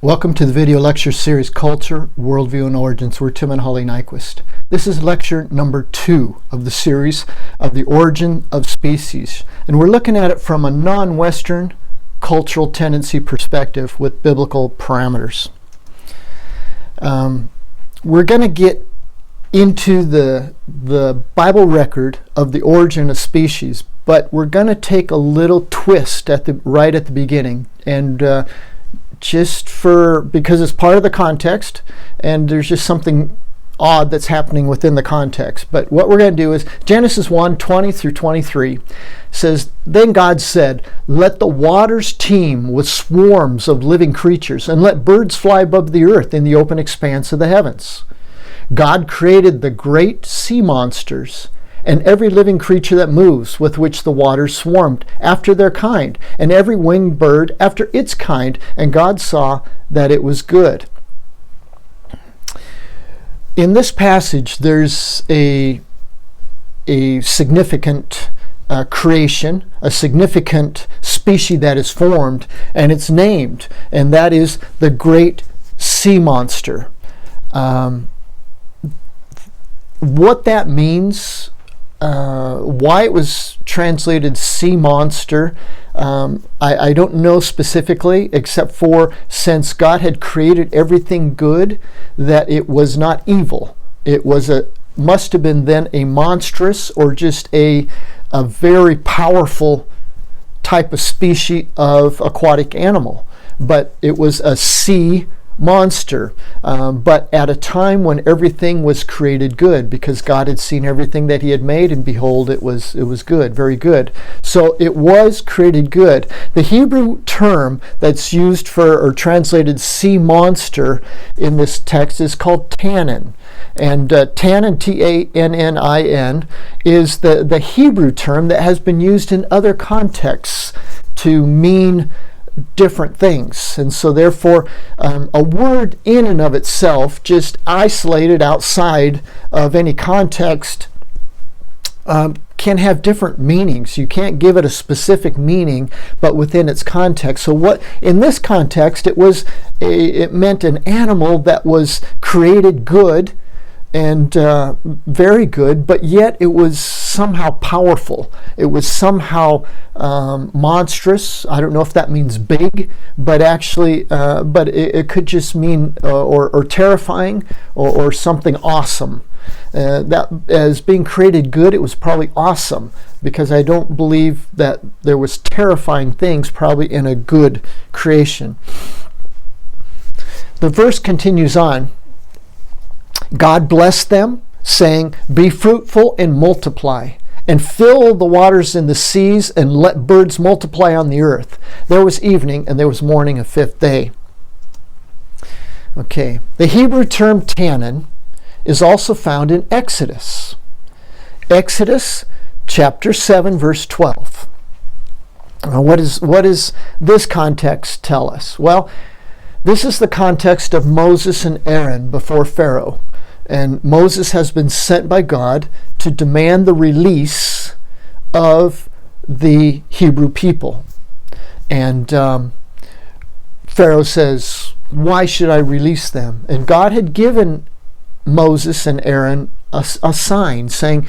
Welcome to the video lecture series Culture, Worldview, and Origins. We're Tim and Holly Nyquist. This is lecture number 2 of the series of the origin of species. And we're looking at it from a non-Western cultural tendency perspective with biblical parameters. We're going to get into the Bible record of the origin of species, but we're going to take a little twist right at the beginning, and because it's part of the context, and there's just something odd that's happening within the context. But what we're going to do is Genesis 1:20 through 23 says, "Then God said, 'Let the waters teem with swarms of living creatures, and let birds fly above the earth in the open expanse of the heavens.' God created the great sea monsters and every living creature that moves, with which the waters swarmed, after their kind, and every winged bird after its kind, and God saw that it was good." In this passage, there's a significant creation, a significant species that is formed, and it's named, and that is the great sea monster. What that means, why it was translated sea monster, I don't know specifically, except for since God had created everything good, that it was not evil. It must have been then a monstrous or just a very powerful type of species of aquatic animal. But it was a sea monster, but at a time when everything was created good, because God had seen everything that he had made, and behold, it was good, very good. So it was created good. The Hebrew term that's used for or translated sea monster in this text is called tannin. And tannin, Tannin, is the Hebrew term that has been used in other contexts to mean different things. And so therefore a word in and of itself, just isolated outside of any context, can have different meanings. You can't give it a specific meaning, but within its context. So what in this context, it meant an animal that was created good and very good, but yet it was somehow powerful. It was somehow monstrous. I don't know if that means big, but actually, but it could just mean or terrifying or something awesome. That as being created good, it was probably awesome, because I don't believe that there was terrifying things probably in a good creation. The verse continues on. God blessed them, saying, "Be fruitful and multiply, and fill the waters in the seas, and let birds multiply on the earth." There was evening, and there was morning, a fifth day. Okay, the Hebrew term tannin is also found in Exodus. Exodus chapter 7, verse 12. Now, what does this context tell us? Well, this is the context of Moses and Aaron before Pharaoh. And Moses has been sent by God to demand the release of the Hebrew people. And Pharaoh says, "Why should I release them?" And God had given Moses and Aaron a sign saying,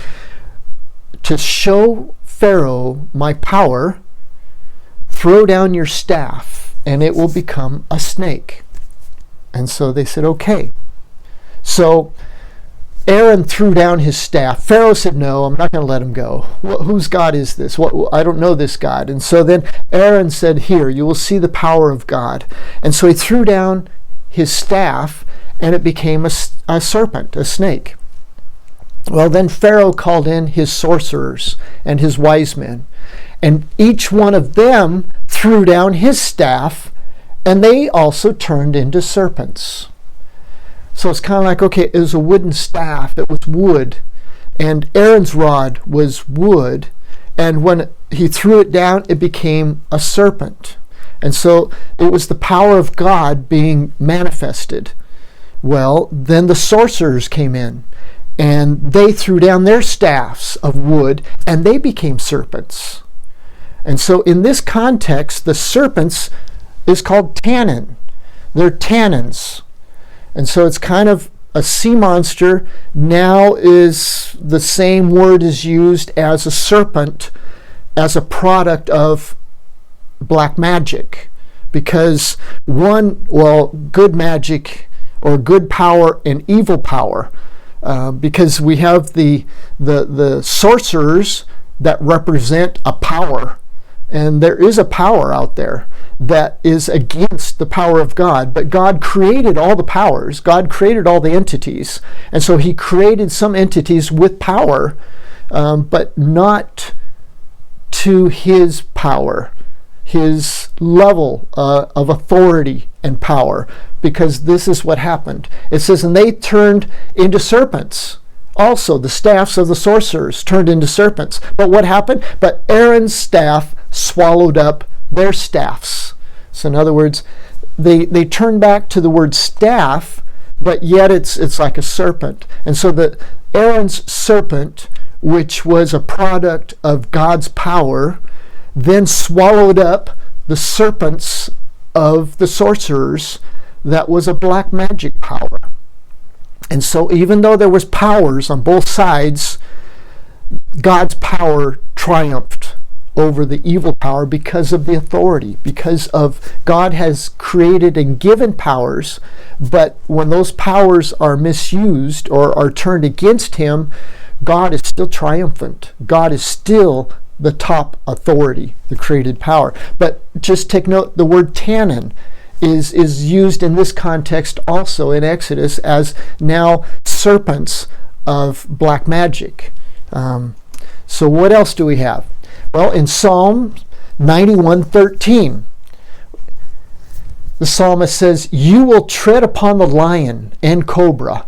"To show Pharaoh my power, throw down your staff and it will become a snake." And so they said, okay. So Aaron threw down his staff. Pharaoh said, "No, I'm not going to let him go. Whose God is this? I don't know this God." And so then Aaron said, "Here, you will see the power of God." And so he threw down his staff, and it became a serpent, a snake. Well, then Pharaoh called in his sorcerers and his wise men, and each one of them threw down his staff, and they also turned into serpents. So it's kind of like, okay, it was a wooden staff, it was wood, and Aaron's rod was wood, and when he threw it down, it became a serpent. And so it was the power of God being manifested. Well, then the sorcerers came in, and they threw down their staffs of wood, and they became serpents. And so in this context, the serpents is called tannin. They're tannins. And so it's kind of a sea monster now is the same word is used as a serpent as a product of black magic. Because good magic or good power and evil power. Because we have the sorcerers that represent a power. And there is a power out there that is against the power of God. But God created all the powers. God created all the entities. And so he created some entities with power, but not to his power, his level of authority and power. Because this is what happened. It says, and they turned into serpents. Also, the staffs of the sorcerers turned into serpents. But what happened? But Aaron's staff swallowed up their staffs. So in other words, they turn back to the word staff, but yet it's like a serpent. And so the Aaron's serpent, which was a product of God's power, then swallowed up the serpents of the sorcerers. That was a black magic power. And so even though there was powers on both sides, God's power triumphed over the evil power because of the authority, because of God has created and given powers, but when those powers are misused or are turned against him, God is still triumphant. God is still the top authority, the created power. But just take note, the word tannin is used in this context also in Exodus as now serpents of black magic. So what else do we have? Well, in Psalm 91:13, the psalmist says, "You will tread upon the lion and cobra,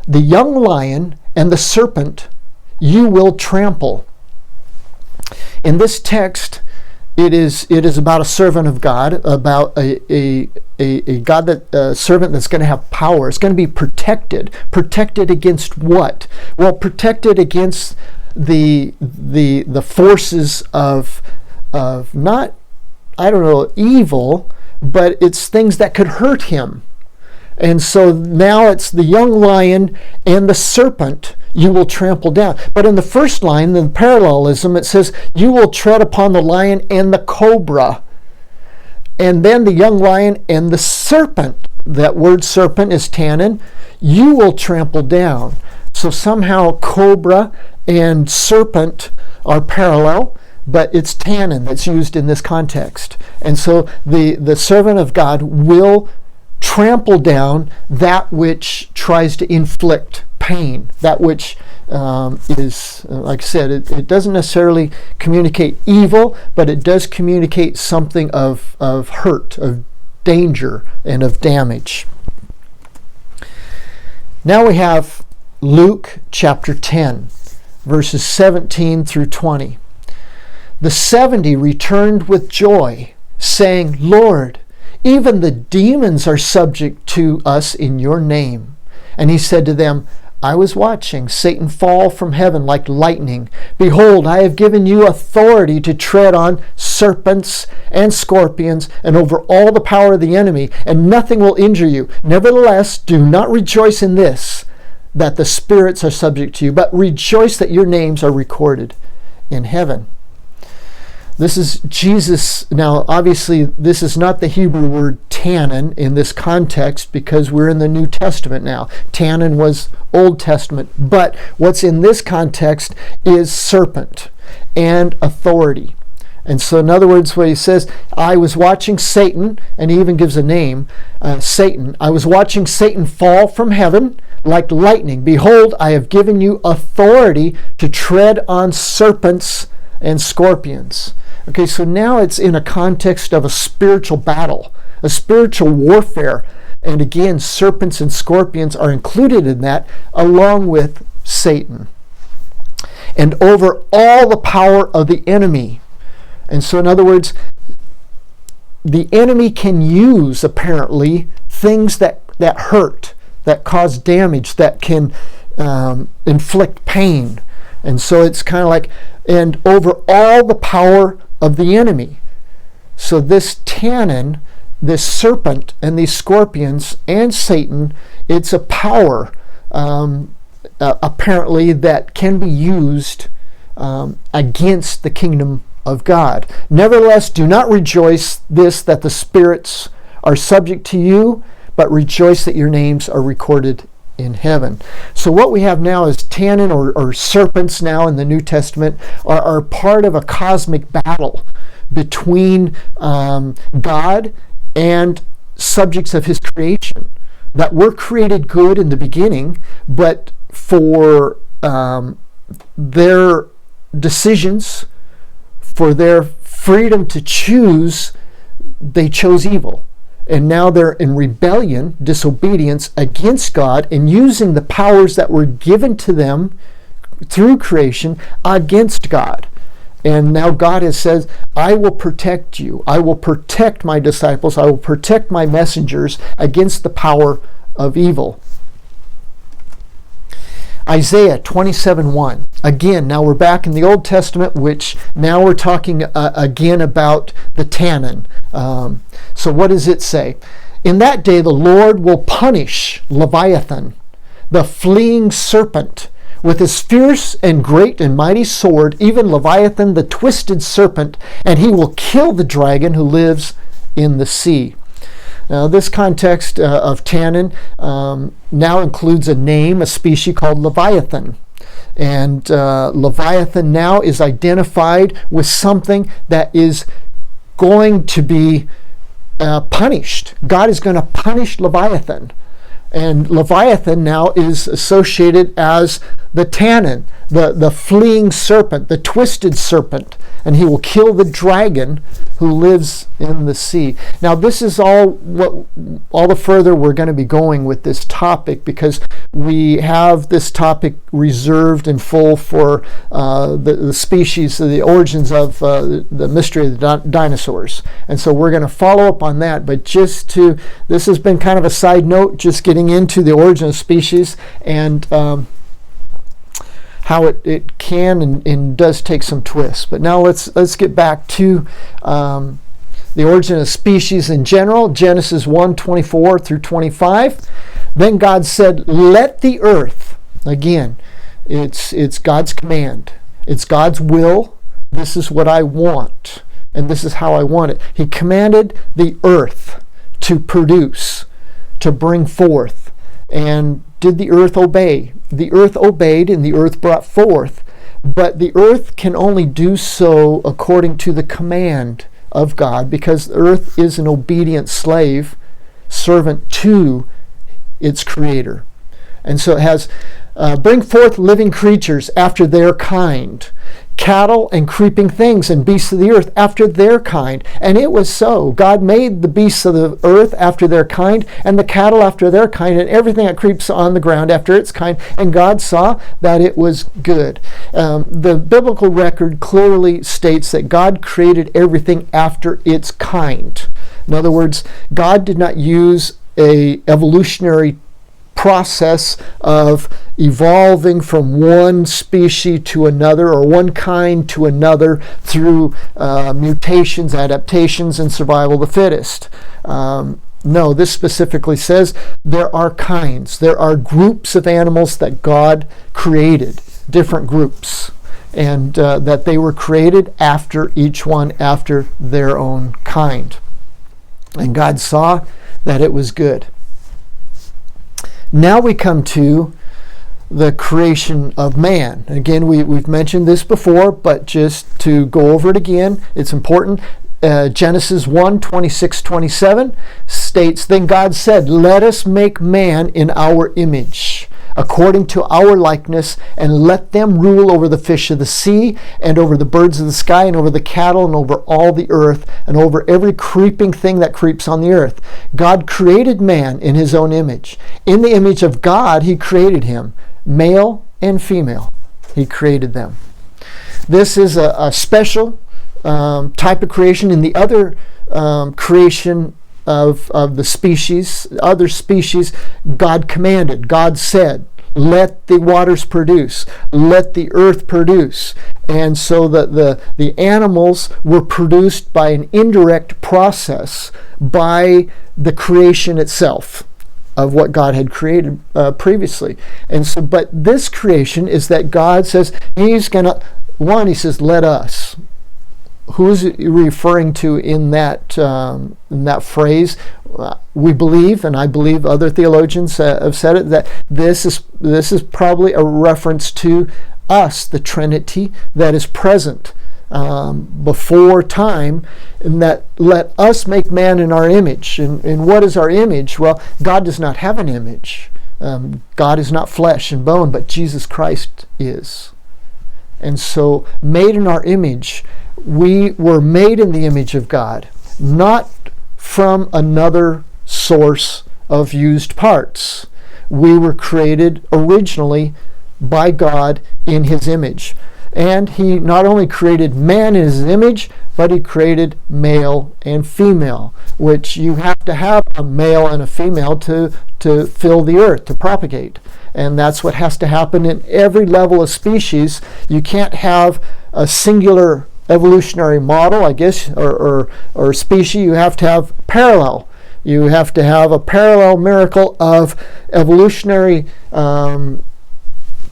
the young lion and the serpent you will trample." In this text, it is about a servant of God, about a servant that's going to have power. It's going to be protected. Protected against what? Well, protected against the forces of not, I don't know, evil, but it's things that could hurt him. And so now it's the young lion and the serpent you will trample down. But in the first line, the parallelism, it says, you will tread upon the lion and the cobra. And then the young lion and the serpent, that word serpent is tannin, you will trample down. So somehow cobra and serpent are parallel, but it's tannin that's used in this context. And so the servant of God will trample down that which tries to inflict pain, that which is, like I said, it doesn't necessarily communicate evil, but it does communicate something of hurt, of danger, and of damage. Now we have Luke chapter 10, verses 17 through 20. The 70 returned with joy, saying, "Lord, even the demons are subject to us in your name." And he said to them, "I was watching Satan fall from heaven like lightning. Behold, I have given you authority to tread on serpents and scorpions and over all the power of the enemy, and nothing will injure you. Nevertheless, do not rejoice in this, that the spirits are subject to you, but rejoice that your names are recorded in heaven." This is Jesus. Now, obviously, this is not the Hebrew word tannin in this context because we're in the New Testament now. Tannin was Old Testament. But what's in this context is serpent and authority. And so, in other words, what he says, I was watching Satan, and he even gives a name, Satan. I was watching Satan fall from heaven like lightning. Behold, I have given you authority to tread on serpents and scorpions. Okay, so now it's in a context of a spiritual battle, a spiritual warfare. And again, serpents and scorpions are included in that, along with Satan. And over all the power of the enemy. And so in other words, the enemy can use, apparently, things that hurt, that cause damage, that can inflict pain. And so it's kind of like, and over all the power of the enemy. So this tannin this serpent and these scorpions and Satan, it's a power apparently that can be used against the kingdom of God. Nevertheless, do not rejoice that the spirits are subject to you, but rejoice that your names are recorded in heaven. So what we have now is tannin or serpents now in the New Testament are part of a cosmic battle between God and subjects of his creation that were created good in the beginning, but for their decisions, for their freedom to choose, they chose evil. And now they're in rebellion, disobedience against God, and using the powers that were given to them through creation against God. And now God has said, I will protect you. I will protect my disciples. I will protect my messengers against the power of evil. Isaiah 27:1. Again, now we're back in the Old Testament, which now we're talking again about the tannin. So what does it say? In that day the Lord will punish Leviathan, the fleeing serpent, with his fierce and great and mighty sword, even Leviathan, the twisted serpent, and he will kill the dragon who lives in the sea. Now, this context of tannin now includes a name, a species called Leviathan. And Leviathan now is identified with something that is going to be punished. God is going to punish Leviathan. And Leviathan now is associated as the tannin, the fleeing serpent, the twisted serpent, and he will kill the dragon who lives in the sea. Now, this is all the further we're going to be going with this topic, because we have this topic reserved in full for the species, the origins of the mystery of the dinosaurs. And so we're going to follow up on that. But this has been kind of a side note, just getting into the origin of species and how it can and does take some twists. But now let's get back to the origin of species in general. Genesis 1:24 through 25. Then God said, let the earth, again, it's God's command. It's God's will. This is what I want, and this is how I want it. He commanded the earth to produce, to bring forth. And did the earth obey? The earth obeyed, and the earth brought forth. But the earth can only do so according to the command of God, because the earth is an obedient slave, servant to its creator. And so it has bring forth living creatures after their kind, cattle and creeping things and beasts of the earth after their kind. And it was so. God made the beasts of the earth after their kind, and the cattle after their kind, and everything that creeps on the ground after its kind. And God saw that it was good. The biblical record clearly states that God created everything after its kind. In other words, God did not use a evolutionary process of evolving from one species to another, or one kind to another, through mutations, adaptations, and survival of the fittest. No, this specifically says there are kinds. There are groups of animals that God created, different groups, and that they were created after each one, after their own kind. And God saw that it was good. Now we come to the creation of man. Again, we've mentioned this before, but just to go over it again, it's important. Genesis 1:26-27 states, then God said, let us make man in our image, according to our likeness, and let them rule over the fish of the sea, and over the birds of the sky, and over the cattle, and over all the earth, and over every creeping thing that creeps on the earth. God created man in his own image. In the image of God, he created him. Male and female, he created them. This is a special type of creation. In the other creation of the species, other species, God commanded, God said, let the waters produce, let the earth produce. And so the animals were produced by an indirect process by the creation itself of what God had created previously. And so, but this creation is that God says He's going to, He says, let us. Who is he referring to in that phrase? We believe, and I believe other theologians have said it, that this is probably a reference to us, the Trinity that is present before time, and that let us make man in our image. And what is our image? Well, God does not have an image. God is not flesh and bone, but Jesus Christ is. And so, made in our image, we were made in the image of God, not from another source of used parts. We were created originally by God in His image. And He not only created man in His image, but He created male and female, which you have to have a male and a female to fill the earth, to propagate. And that's what has to happen in every level of species. You can't have a singular evolutionary model, I guess, or species. You have to have parallel. You have to have a parallel miracle of evolutionary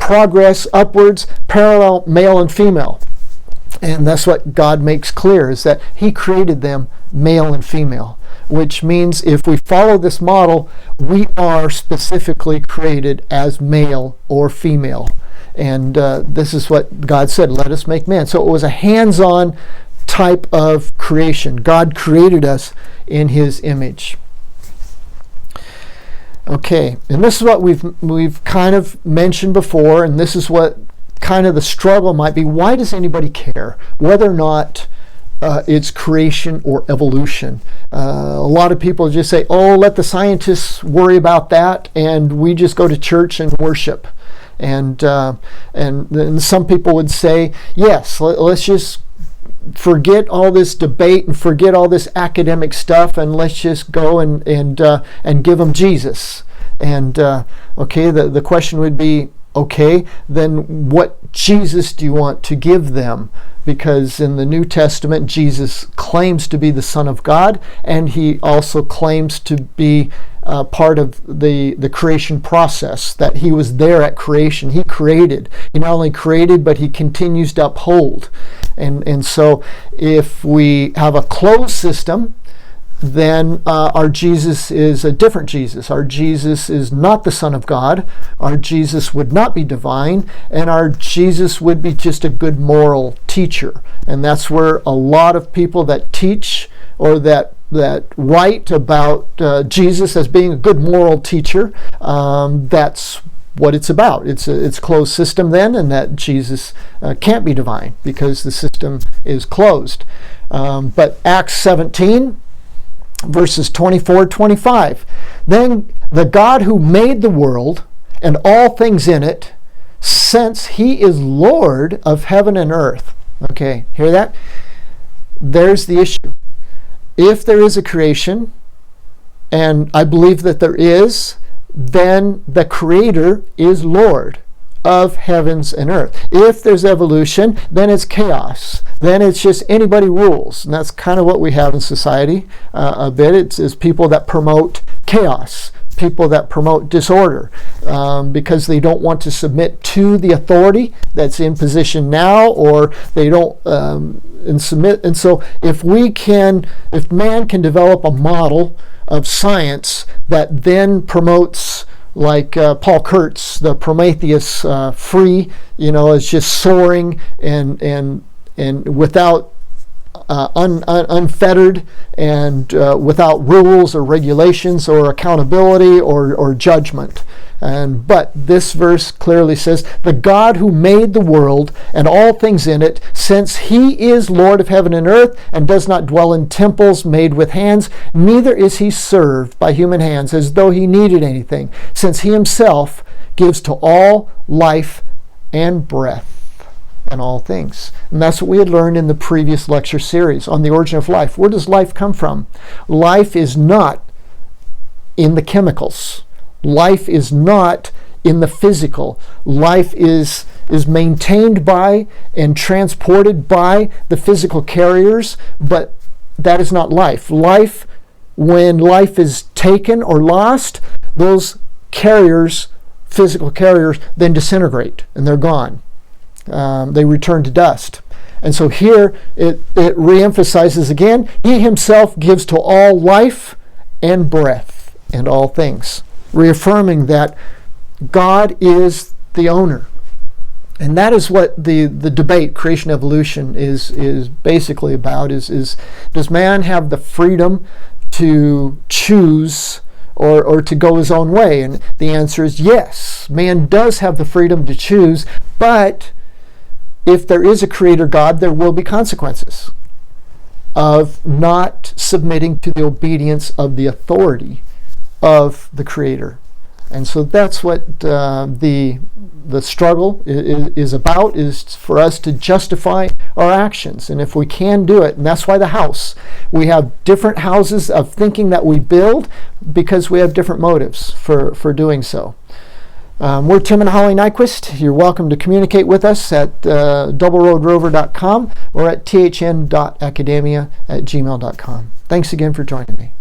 progress upwards, parallel male and female. And that's what God makes clear, is that He created them male and female, which means if we follow this model, we are specifically created as male or female. And this is what God said, let us make man. So it was a hands-on type of creation. God created us in His image. Okay, and this is what we've kind of mentioned before, and this is what kind of the struggle might be. Why does anybody care whether or not it's creation or evolution? A lot of people just say, oh, let the scientists worry about that, and we just go to church and worship. And then some people would say, yes, let's just forget all this debate and forget all this academic stuff, and let's just go and give them Jesus. And okay, the question would be, okay, then what Jesus do you want to give them? Because in the New Testament, Jesus claims to be the Son of God, and He also claims to be part of the creation process, that He was there at creation. He created. He not only created, but He continues to uphold. And so if we have a closed system, then our Jesus is a different Jesus. Our Jesus is not the Son of God. Our Jesus would not be divine, and our Jesus would be just a good moral teacher. And that's where a lot of people that teach or that write about Jesus as being a good moral teacher, that's what it's about. It's a closed system then, and that Jesus can't be divine because the system is closed. But Acts 17, verses 24-25. Then the God who made the world and all things in it, since He is Lord of heaven and earth. Okay, hear that? There's the issue. If there is a creation, and I believe that there is, then the Creator is Lord of heavens and earth. If there's evolution, then it's chaos. Then it's just anybody rules. And that's kind of what we have in society a bit. It's people that promote chaos, people that promote disorder, because they don't want to submit to the authority that's in position now, or they don't submit. And so if man can develop a model of science that then promotes, like Paul Kurtz, the Prometheus free, is just soaring and without unfettered and without rules or regulations or accountability or judgment. But this verse clearly says, the God who made the world and all things in it, since He is Lord of heaven and earth, and does not dwell in temples made with hands, neither is He served by human hands as though He needed anything, since He Himself gives to all life and breath and all things. And that's what we had learned in the previous lecture series on the origin of life. Where does life come from? Life is not in the chemicals. Life is not in the physical. Life is maintained by and transported by the physical carriers, but that is not life. Life, when life is taken or lost, those carriers, physical carriers, then disintegrate and they're gone. They return to dust. And so here it reemphasizes again, he himself gives to all life and breath and all things, reaffirming that God is the owner. And that is what the debate, creation evolution, is basically about, is does man have the freedom to choose or to go his own way? And the answer is yes, man does have the freedom to choose, but if there is a creator God, there will be consequences of not submitting to the obedience of the authority of the creator. And so that's what the struggle is about, is for us to justify our actions. And if we can do it, and that's why the house, we have different houses of thinking that we build because we have different motives for doing so. We're Tim and Holly Nyquist. You're welcome to communicate with us at doubleroadrover.com or at thn.academia@gmail.com. Thanks again for joining me.